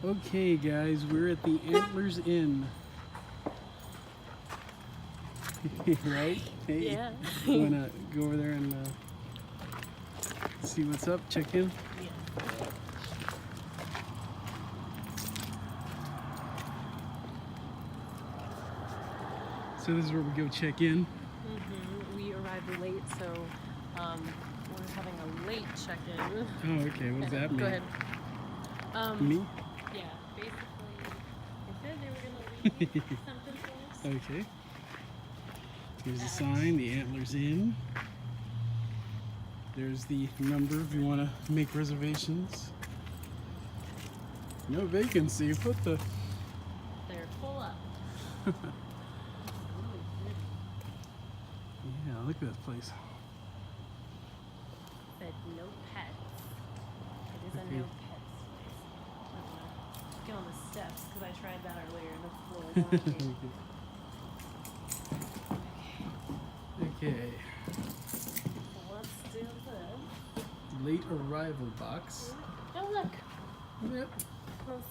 Okay guys, we're at the Antlers Inn. Right? Hey, Yeah. you wanna go over there and see what's up, check in? Yeah. So this is where we go check in. We arrived late, so we're having a late check-in. Oh, okay, what does that mean? Go ahead. Me? Yeah, basically, they said they were going to leave something for us. Okay. Here's a sign, the Antlers Inn. There's the number if you want to make reservations. No vacancy, what the? They're full up. Yeah, look at that place. Said no pets. It is a Okay. no pets place. Get on the steps because I tried that earlier and the floor is not Okay. So let's do this. Late arrival box. Oh look, Yep. close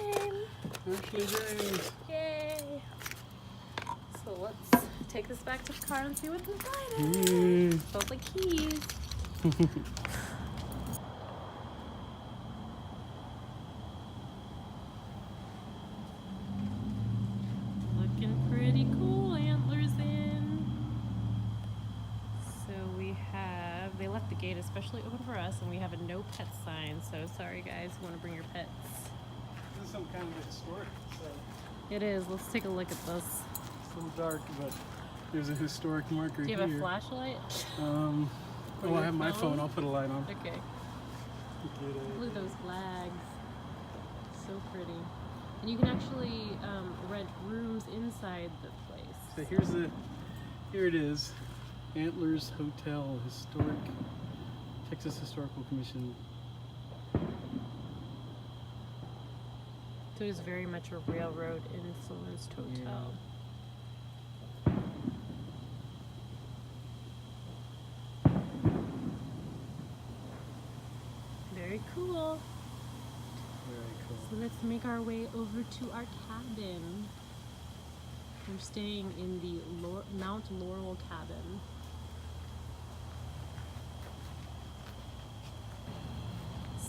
name. Ashley James. Yay! So let's take this back to the car and see what's inside it. Mm. Smells like keys. Looking pretty cool, Antlers Inn. So we have, they left the gate especially open for us, and we have a no pet sign. So sorry guys, you want to bring your pets. This is some kind of historic site. It is. Let's take a look at this. It's a little dark, but there's a historic marker Do you here. have a flashlight? Oh, I have my phone. I'll put a light on. Okay. Look at those flags. So pretty. And you can actually rent rooms inside the place. So here it is. Antlers Hotel, historic, Texas Historical Commission. So it's very much a railroad influenced hotel. Very cool. Very cool. So let's make our way over to our cabin. We're staying in the Mount Laurel cabin.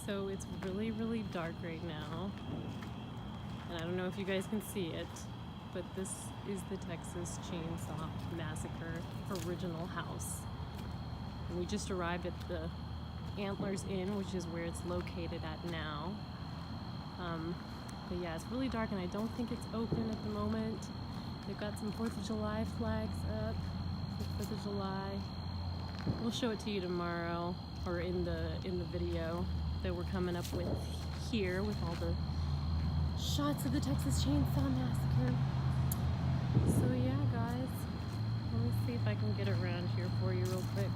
So it's really, really dark right now. And I don't know if you guys can see it, but this is the Texas Chainsaw Massacre original house. And we just arrived at the Antlers Inn, which is where it's located at now. But yeah, it's really dark and I don't think it's open at the moment. They've got some 4th of July flags up for 4th of July. We'll show it to you tomorrow, or in the video that we're coming up with here with all the shots of the Texas Chainsaw Massacre. So yeah, guys, let me see if I can get around here for you real quick.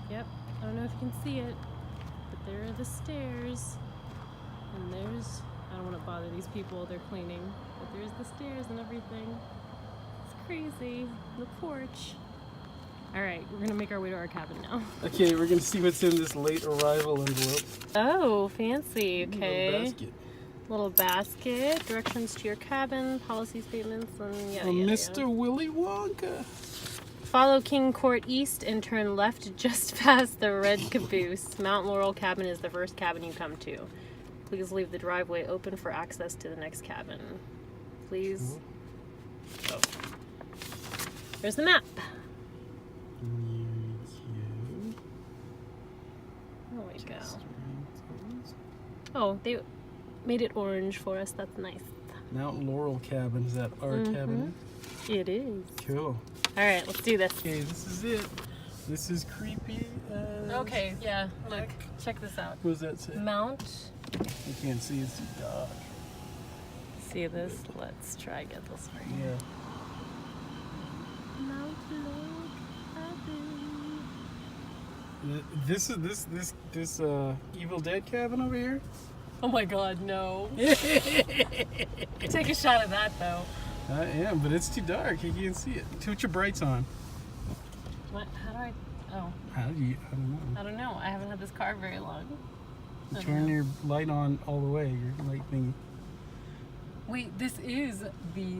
Yep, I don't know if you can see it, but there are the stairs, and there's, I don't want to bother these people, they're cleaning, but there's the stairs and everything. It's crazy. The porch. Alright, we're gonna make our way to our cabin now. Okay, we're gonna see what's in this late arrival envelope. Oh, fancy. Okay. Little basket. Little basket, directions to your cabin, policy statements, and yeah. From Mr. Willy Wonka. Follow King Court East and turn left just past the red caboose. Mount Laurel cabin is the first cabin you come to. Please leave the driveway open for access to the next cabin. Please. Oh. There's the map. Oh my god. Oh, they made it orange for us. That's nice. Mount Laurel cabin. Is that our cabin? It is. Cool. Alright, let's do this. Okay, this is it. This is creepy as Okay, yeah. Look, heck. check this out. What does that say? Mount. You can't see, it's too dark. See this? Let's try get this right. Yeah. Mount Laurel cabin. This is this Evil Dead cabin over here? Oh my god, no. Take a shot of that though. I am, but it's too dark. You can't see it. Put your brights on. What? How do I? Oh, How do you? I don't know. I don't know. I haven't had this car very long. I don't Turn know. your light on all the way. Your light thingy. Wait, this is the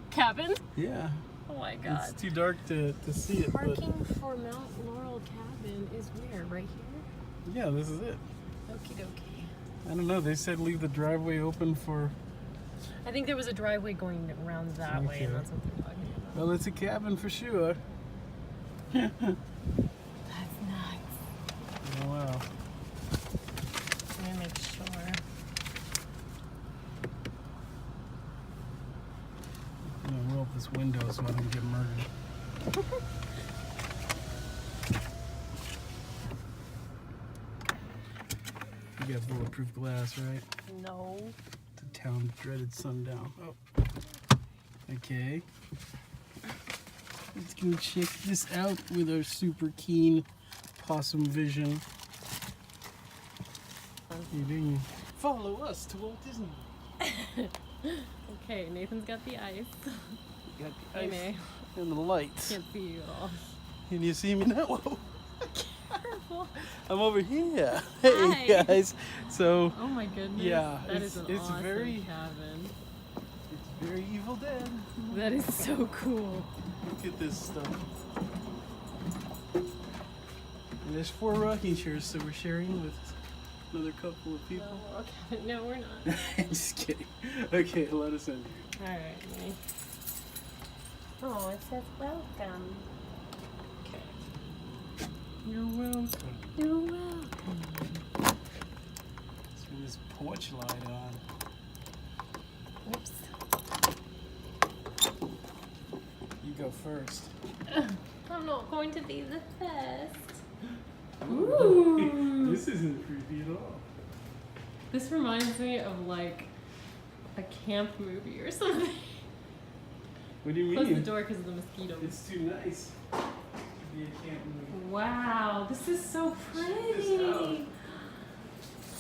cabin? Yeah. Oh my god. It's too dark to see it. But Parking for Mount Laurel Cabin is where? Right here? yeah, this is it. Okie dokie. I don't know. They said leave the driveway open for. I think there was a driveway going around that way, and Okay. that's what they're talking about. Well, it's a cabin for sure. That's nuts. Oh, wow. Let me make sure. I'm gonna roll up this window so I don't get murdered. You got bulletproof glass, right? No. The town dreaded sundown. Oh. Okay. Let's go check this out with our super keen possum vision. You didn't follow us to Walt Disney. Okay, Nathan's got the ice. You got the Hey, ice May. and the lights. Can't see you at all. Can you see me now? Whoa. Careful. I'm over here. Hey Hi. guys. So Oh my goodness. Yeah, That it's- is an it's awesome very- cabin. it's very Evil Dead. That is so cool. Look at this stuff. And there's 4 rocking chairs, so we're sharing with another couple of people. Oh, okay. No, we're not. Just kidding. Okay, let us in. Alright, May. Oh, it says welcome. Okay. You're welcome. You're welcome. Let's turn this porch light on. Oops. You go first. I'm not going to be the first. Ooh. This isn't creepy at all. This reminds me of like a camp movie or something. What do you Close the mean? door because of the mosquitoes. It's too nice to be a camp movie. Wow, this is so Check this out. pretty.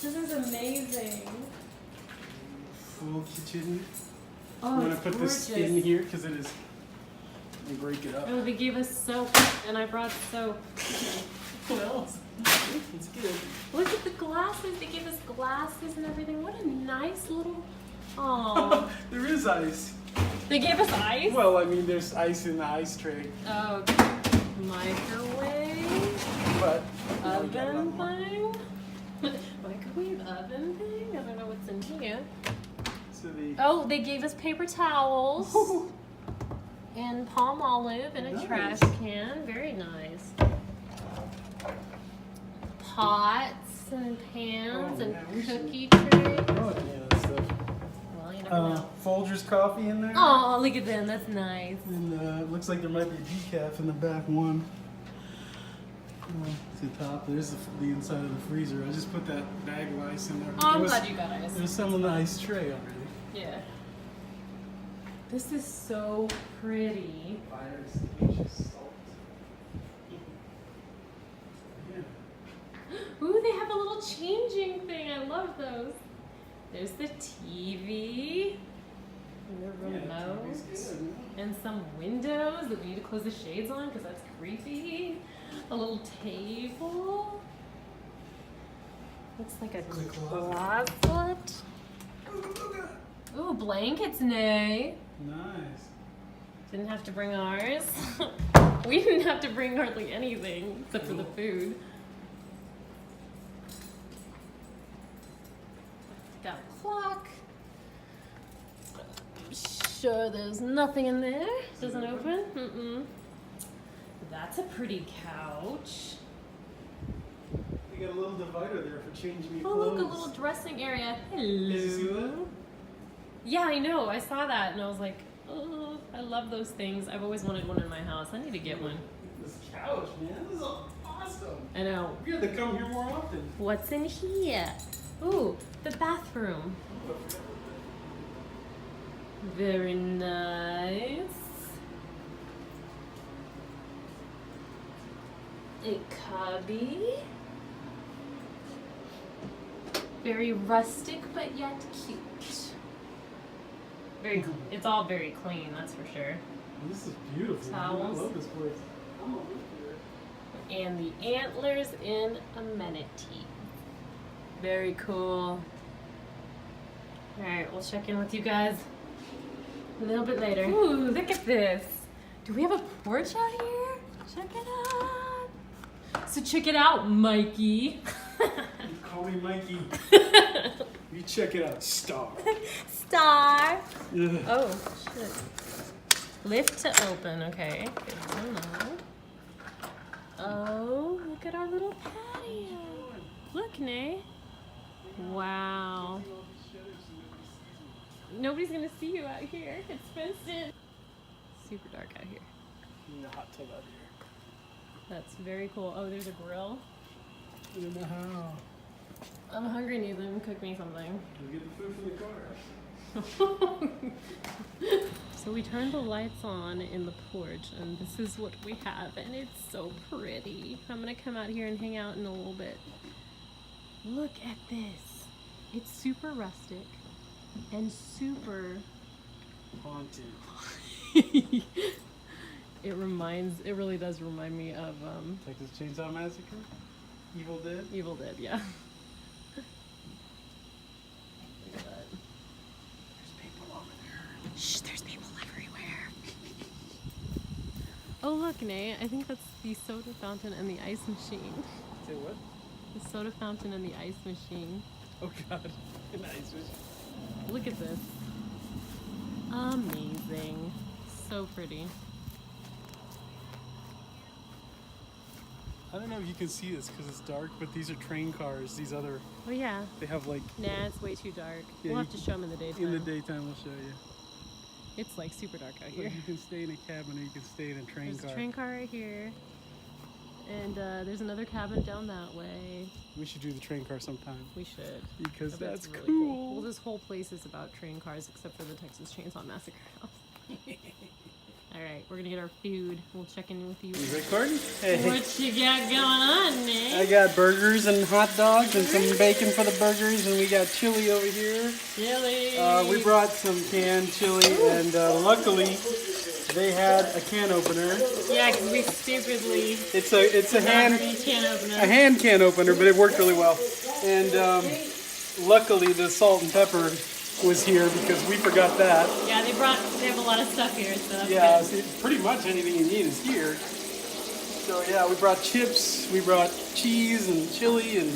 This is amazing. Full kitchen. Oh, I'm gonna it's put gorgeous. this in here because it is. And break it up. Oh, they gave us soap, and I brought soap. Well, it's good. Look at the glasses. They gave us glasses and everything. What a nice little. Oh, There is ice. they gave us ice. Well, I mean, there's ice in the ice tray, Oh, microwave, but you know, we got a lot oven more. thing. Microwave oven thing. I don't know what's in here. So the Oh, they gave us paper towels and palm olive and a Nice. trash can. Very nice. Pots and pans Oh, and man, we should- cookie trays. Oh, yeah, that stuff. Well, you never know. Folgers coffee in there. Oh, look at them. That's nice. And it looks like there might be a decaf in the back one. To the top, there's the inside of the freezer. I just put that bag of ice in there. Oh, I'm There was- glad you got ice. There's some in the ice tray already. Yeah. This is so pretty. Fire extinguisher salt. Yeah. Ooh, they have a little changing thing. I love those. There's the TV. And the remote. TV's good. And some windows that we need to close the shades on because that's creepy. A little table. Looks like a closet. Ooh, blankets, Nay. Nice. Didn't have to bring ours. We didn't have to bring hardly anything except for the food. Got a clock. Sure, there's nothing in there. Doesn't open. Mm-mm. That's a pretty couch. You got a little divider there for changing your Oh, clothes. look, a little dressing area. Did you see that? Hello. Yeah, I know. I saw that and I was like, oh, I love those things. I've always wanted one in my house. I need to get one. This couch, man, this is awesome. I know. We have to come here more often. What's in here? Ooh, the bathroom. Very nice. A cubby. Very rustic, but yet cute. Very. It's all very clean, that's for sure. This is beautiful. Man. I Towels. love this place. I'm gonna live here. and the Antlers Inn amenity. Very cool. Alright, we'll check in with you guys a little bit later. Ooh, look at this. Do we have a porch out here? Check it out. So check it out, Mikey. You call me Mikey. You check it out, Star. Star. Yeah. Oh, shit. Lift to open, okay. Good to know. Oh, look at our little patio. Look, Nay. Wow. Nobody's gonna see you out here. It's fenced in. Super dark out here. In the hot tub out here. That's very cool. Oh, there's a grill. In the house. I'm hungry, Nathan. Cook me something. You get the food from the car. So we turned the lights on in the porch, and this is what we have, and it's so pretty. I'm gonna come out here and hang out in a little bit. Look at this. It's super rustic and super Haunted. it really does remind me of Texas Chainsaw Massacre? Evil Dead? Evil Dead, yeah. Look at that. There's people over there. Shh, there's people everywhere. Oh look, Nay, I think that's the soda fountain and the ice machine. Say what? The soda fountain and the ice machine. Oh god. Nice. Look at this. Amazing. So pretty. I don't know if you can see this because it's dark, but these are train cars. These other, Oh yeah. they have like, Nah, it's way too dark. Yeah, We'll have to show them in the daytime. in the daytime we'll show you. It's like super dark out here. Like you can stay in a cabin or you can stay in a train There's car. a train car right here. And there's another cabin down that way. We should do the train car sometime We should. because I bet that's it's really cool. Well, this whole place is about train cars except for the Texas Chainsaw Massacre house. Alright, we're gonna get our food. We'll check in with you. You recording? Hey. What you got going on, Nick? I got burgers and hot dogs and some bacon for the burgers, and we got chili over here. Chili! We brought some canned chili, and luckily they had a can opener. Yeah, because we stupidly It's a hand can opener. a hand can opener, but it worked really well. And luckily the salt and pepper was here because we forgot that. Yeah, they have a lot of stuff here, so that's Yeah, good. see, pretty much anything you need is here. So yeah, we brought chips, we brought cheese and chili and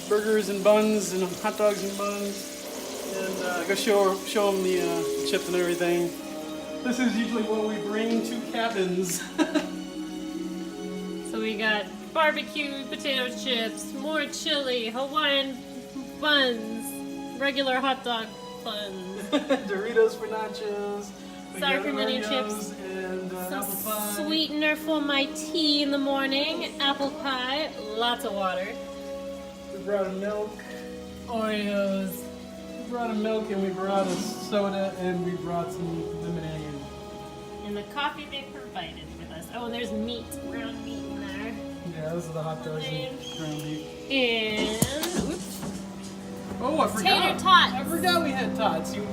burgers and buns and hot dogs and buns. And go show them the chips and everything. This is usually what we bring to cabins. So we got barbecue potato chips, more chili, Hawaiian buns, regular hot dog buns, Doritos for nachos. We Sour got cream onion Oreos chips, and apple some pie. sweetener for my tea in the morning, apple pie, lots of water. We brought a milk, Oreos. We brought a milk and we brought a soda and we brought some lemonade. And the coffee they provided with us. Oh, and there's meat, ground meat in there. Yeah, those are the hot dogs and ground beef. And, oops, Oh, I forgot. tater tots. I forgot we had tots. Yeah, we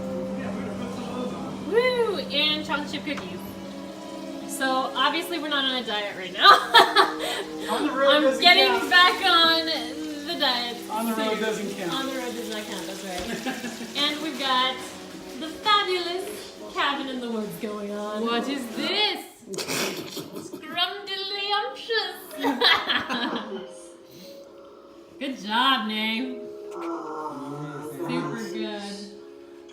gotta put some of those on. Woo! And chocolate chip cookies. So obviously we're not on a diet right now. On the road I'm doesn't getting count. back on the diet. On the road soon. doesn't count. On the road does not count, that's right. And we've got the fabulous cabin in the woods going on. What is this? Scrumdiddlyumptious. Good job, Name. Super good.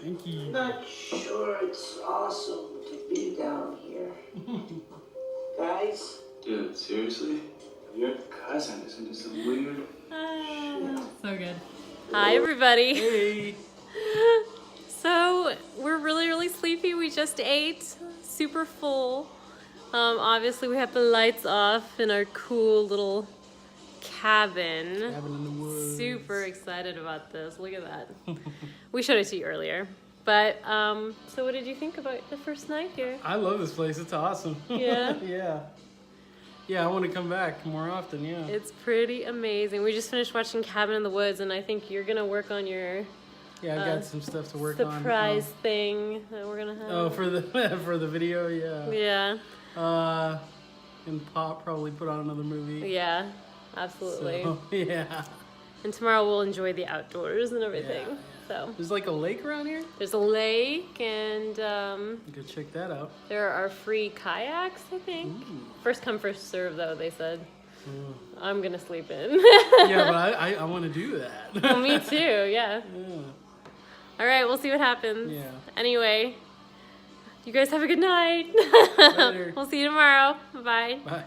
Thank you. Not sure it's awesome to be down here. Guys? Dude, seriously? Your cousin is into some weird... So good. Hi, everybody. Hey. So we're really sleepy. We just ate, super full. Obviously we have the lights off in our cool little cabin. Cabin in the woods. Super excited about this. Look at that. We showed it to you earlier. But so what did you think about the first night here? I love this place. It's awesome. Yeah? Yeah. Yeah, I want to come back more often, yeah. It's pretty amazing. We just finished watching Cabin in the Woods, and I think you're gonna work on your Yeah, I got some stuff to work on. surprise thing that we're gonna have. Oh, for the for the video, yeah. Yeah. and probably put on another movie. Yeah, absolutely. So, yeah. And tomorrow we'll enjoy the outdoors and everything. Yeah. So There's like a lake around here? there's a lake, and You could check that out. there are free kayaks, I think. Ooh. First come, first serve, though, they said. Oh. I'm gonna sleep in. Yeah, but I want to do that. Well, me too, yeah. Yeah. All right, we'll see what happens. Yeah. Anyway, you guys have a good night. Later. We'll see you tomorrow. Bye. Bye.